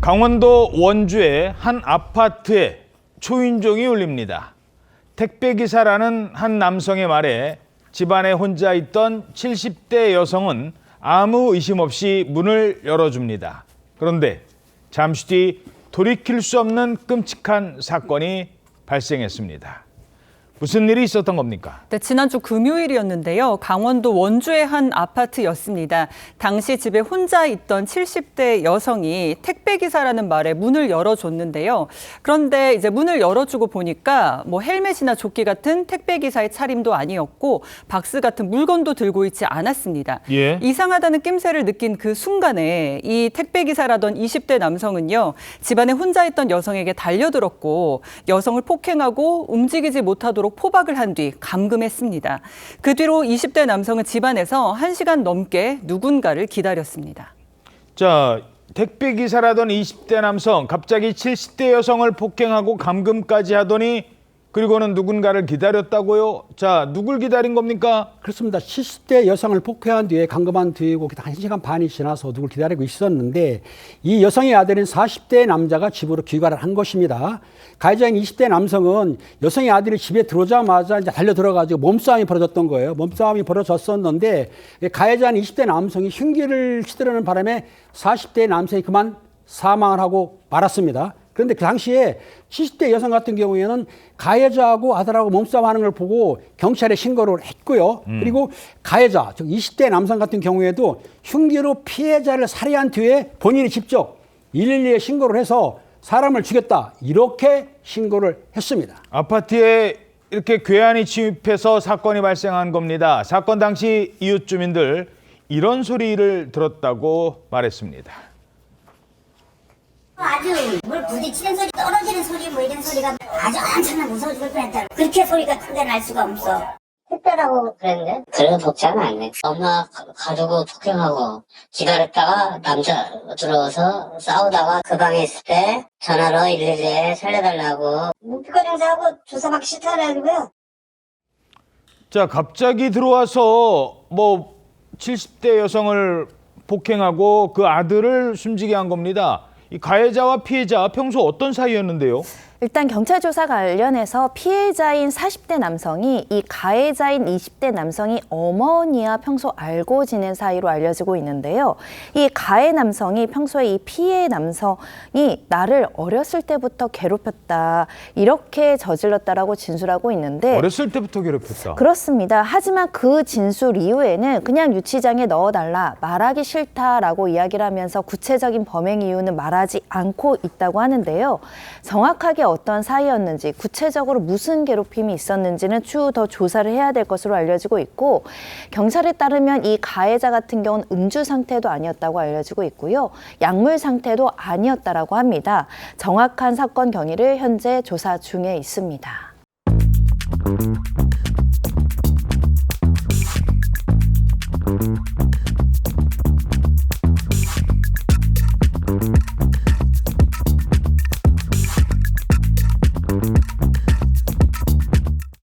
강원도 원주의 한 아파트에 초인종이 울립니다. 택배기사라는 한 남성의 말에 집안에 혼자 있던 70대 여성은 아무 의심 없이 문을 열어줍니다. 그런데 잠시 뒤 돌이킬 수 없는 끔찍한 사건이 발생했습니다. 무슨 일이 있었던 겁니까? 네, 지난주 금요일이었는데요. 강원도 원주의 한 아파트였습니다. 당시 집에 혼자 있던 70대 여성이 택배기사라는 말에 문을 열어줬는데요. 그런데 이제 문을 열어주고 보니까 헬멧이나 조끼 같은 택배기사의 차림도 아니었고 박스 같은 물건도 들고 있지 않았습니다. 예. 이상하다는 낌새를 느낀 그 순간에 이 택배기사라던 20대 남성은요. 집안에 혼자 있던 여성에게 달려들었고 여성을 폭행하고 움직이지 못하도록 포박을 한 뒤 감금했습니다. 그 뒤로 20대 남성은 집안에서 1시간 넘게 누군가를 기다렸습니다. 자, 택배기사라던 20대 남성, 갑자기 70대 여성을 폭행하고 감금까지 하더니 그리고는 누군가를 기다렸다고요? 자, 누굴 기다린 겁니까? 그렇습니다. 70대 여성을 폭행한 뒤에 감금한 뒤고 1시간 반이 지나서 누굴 기다리고 있었는데 이 여성의 아들인 40대 남자가 집으로 귀가를 한 것입니다. 가해자인 20대 남성은 여성의 아들이 집에 들어오자마자 이제 달려 들어가지고 몸싸움이 벌어졌던 거예요. 몸싸움이 벌어졌었는데 가해자인 20대 남성이 흉기를 휘두르는 바람에 40대 남성이 그만 사망을 하고 말았습니다. 그런데 그 당시에 70대 여성 같은 경우에는 가해자하고 아들하고 몸싸움하는 걸 보고 경찰에 신고를 했고요. 그리고 가해자, 즉 20대 남성 같은 경우에도 흉기로 피해자를 살해한 뒤에 본인이 직접 112에 신고를 해서 사람을 죽였다, 이렇게 신고를 했습니다. 아파트에 이렇게 괴한이 침입해서 사건이 발생한 겁니다. 사건 당시 이웃 주민들 이런 소리를 들었다고 말했습니다. 아주 물 부딪히는 소리, 떨어지는 소리, 이런 소리가 아주 엄청나 무서워 죽을 뻔했다. 그렇게 소리가 큰데 날 수가 없어. 특별하고 그랬는데? 그래도 덥지는 않네. 엄마 가두고 폭행하고 기다렸다가 남자 들어와서 싸우다가 그 방에 있을 때 전화로 112에 살려달라고 무피권 행사하고 조사받기 싫다라고요. 자, 갑자기 들어와서 70대 여성을 폭행하고 그 아들을 숨지게 한 겁니다. 이 가해자와 피해자 평소 어떤 사이였는데요? 일단 경찰 조사 관련해서 피해자인 40대 남성이 이 가해자인 20대 남성이 어머니와 평소 알고 지낸 사이로 알려지고 있는데요. 이 가해 남성이 평소에 이 피해 남성이 나를 어렸을 때부터 괴롭혔다, 이렇게 저질렀다라고 진술하고 있는데, 어렸을 때부터 괴롭혔다. 그렇습니다. 하지만 그 진술 이후에는 그냥 유치장에 넣어달라, 말하기 싫다라고 이야기를 하면서 구체적인 범행 이유는 말하지 않고 있다고 하는데요. 정확하게 어떤 사이였는지, 구체적으로 무슨 괴롭힘이 있었는지는 추후 더 조사를 해야 될 것으로 알려지고 있고, 경찰에 따르면 이 가해자 같은 경우는 음주 상태도 아니었다고 알려지고 있고요. 약물 상태도 아니었다라고 합니다. 정확한 사건 경위를 현재 조사 중에 있습니다.